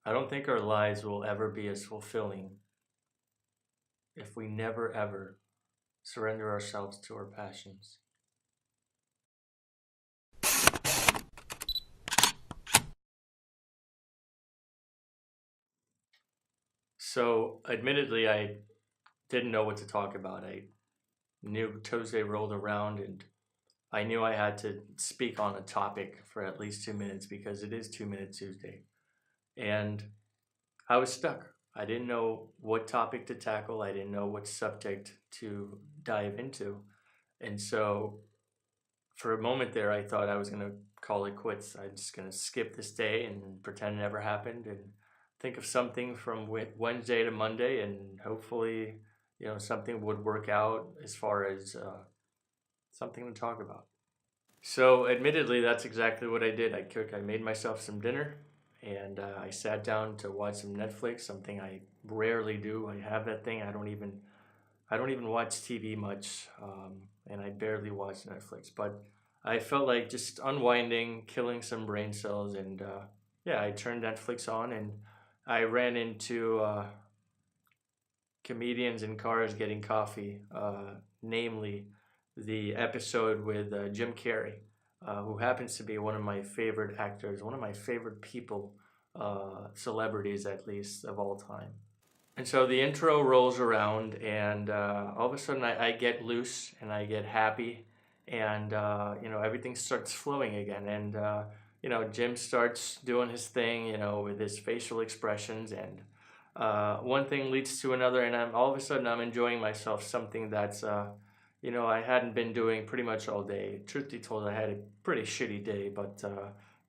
I don't think our lives will ever be as fulfilling if we never ever surrender ourselves to our passions. So, admittedly, I didn't know what to talk about. I knew Tuesday rolled around and I knew I had to speak on a topic for at least 2 minutes because it is 2 Minute Tuesday. And I was stuck. I didn't know what topic to tackle, I didn't know what subject to dive into. And so for a moment there, I thought I was going to call it quits. I'm just going to skip this day and pretend it never happened and think of something from Wednesday to Monday, and hopefully, something would work out as far as something to talk about. So, admittedly, that's exactly what I did. I made myself some dinner, and I sat down to watch some Netflix. Something I rarely do. I have that thing. I don't even watch TV much, and I barely watch Netflix. But I felt like just unwinding, killing some brain cells, and yeah, I turned Netflix on, and I ran into comedians in cars getting coffee, namely the episode with Jim Carrey, who happens to be one of my favorite actors, one of my favorite people, celebrities at least of all time. And so the intro rolls around, and all of a sudden I get loose and I get happy, and everything starts flowing again. And Jim starts doing his thing, with his facial expressions, and one thing leads to another, and I'm all of a sudden I'm enjoying myself. Something that's I hadn't been doing pretty much all day. Truth be told, I had a pretty shitty day, but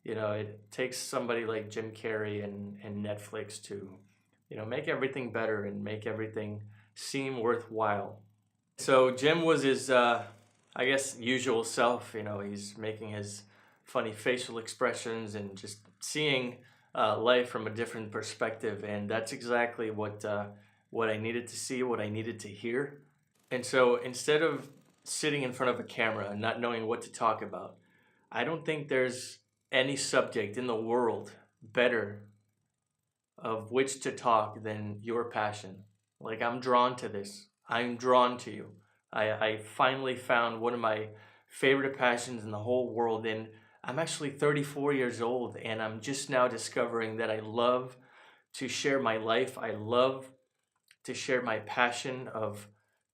it takes somebody like Jim Carrey and Netflix to make everything better and make everything seem worthwhile. So Jim was his, I guess, usual self. He's making his funny facial expressions and just seeing life from a different perspective, and that's exactly what I needed to see, what I needed to hear. And so instead of sitting in front of a camera and not knowing what to talk about, I don't think there's any subject in the world better of which to talk than your passion. Like, I'm drawn to this. I'm drawn to you. I finally found one of my favorite passions in the whole world. And I'm actually 34 years old, and I'm just now discovering that I love to share my life. I love to share my passion of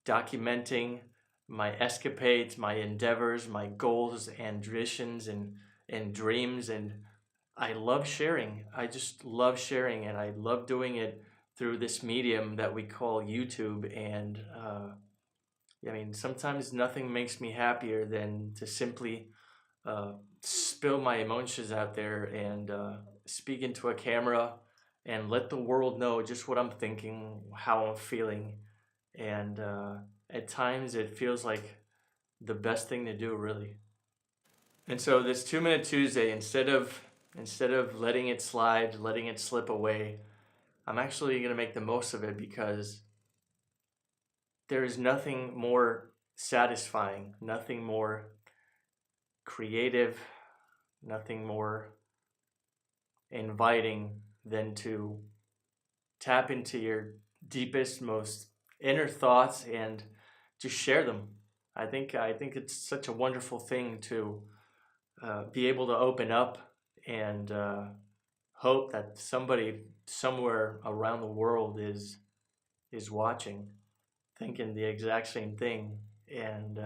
documenting my escapades, my endeavors, my goals and traditions and dreams. And I love sharing. I just love sharing, and I love doing it through this medium that we call YouTube. And I mean, sometimes nothing makes me happier than to simply uh, spill my emotions out there and speak into a camera and let the world know just what I'm thinking, how I'm feeling. And at times it feels like the best thing to do, really. And so this 2 Minute Tuesday, instead of letting it slide, letting it slip away, I'm actually gonna make the most of it because there is nothing more satisfying, nothing more creative, nothing more inviting than to tap into your deepest, most inner thoughts and to share them. I think it's such a wonderful thing to be able to open up and hope that somebody somewhere around the world is watching, thinking the exact same thing. And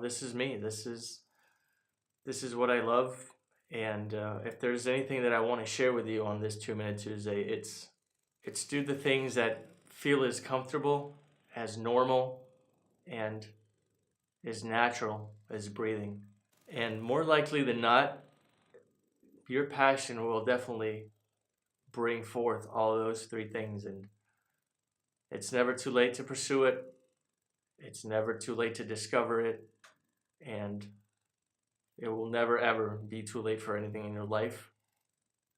this is me. This is what I love. And if there's anything that I want to share with you on this 2 Minute Tuesday, it's do the things that feel as comfortable, as normal, and as natural as breathing. And more likely than not, your passion will definitely bring forth all those three things. And it's never too late to pursue it. It's never too late to discover it. And it will never ever be too late for anything in your life,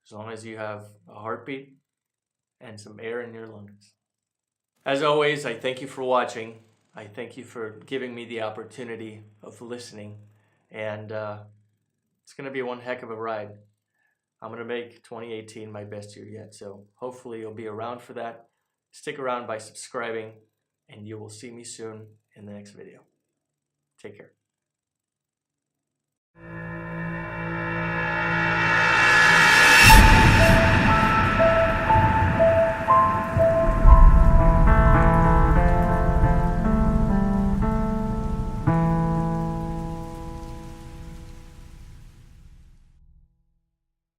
as long as you have a heartbeat and some air in your lungs. As always, I thank you for watching. I thank you for giving me the opportunity of listening. And it's going to be one heck of a ride. I'm gonna make 2018 my best year yet. So hopefully you'll be around for that. Stick around by subscribing, and you will see me soon in the next video. Take care.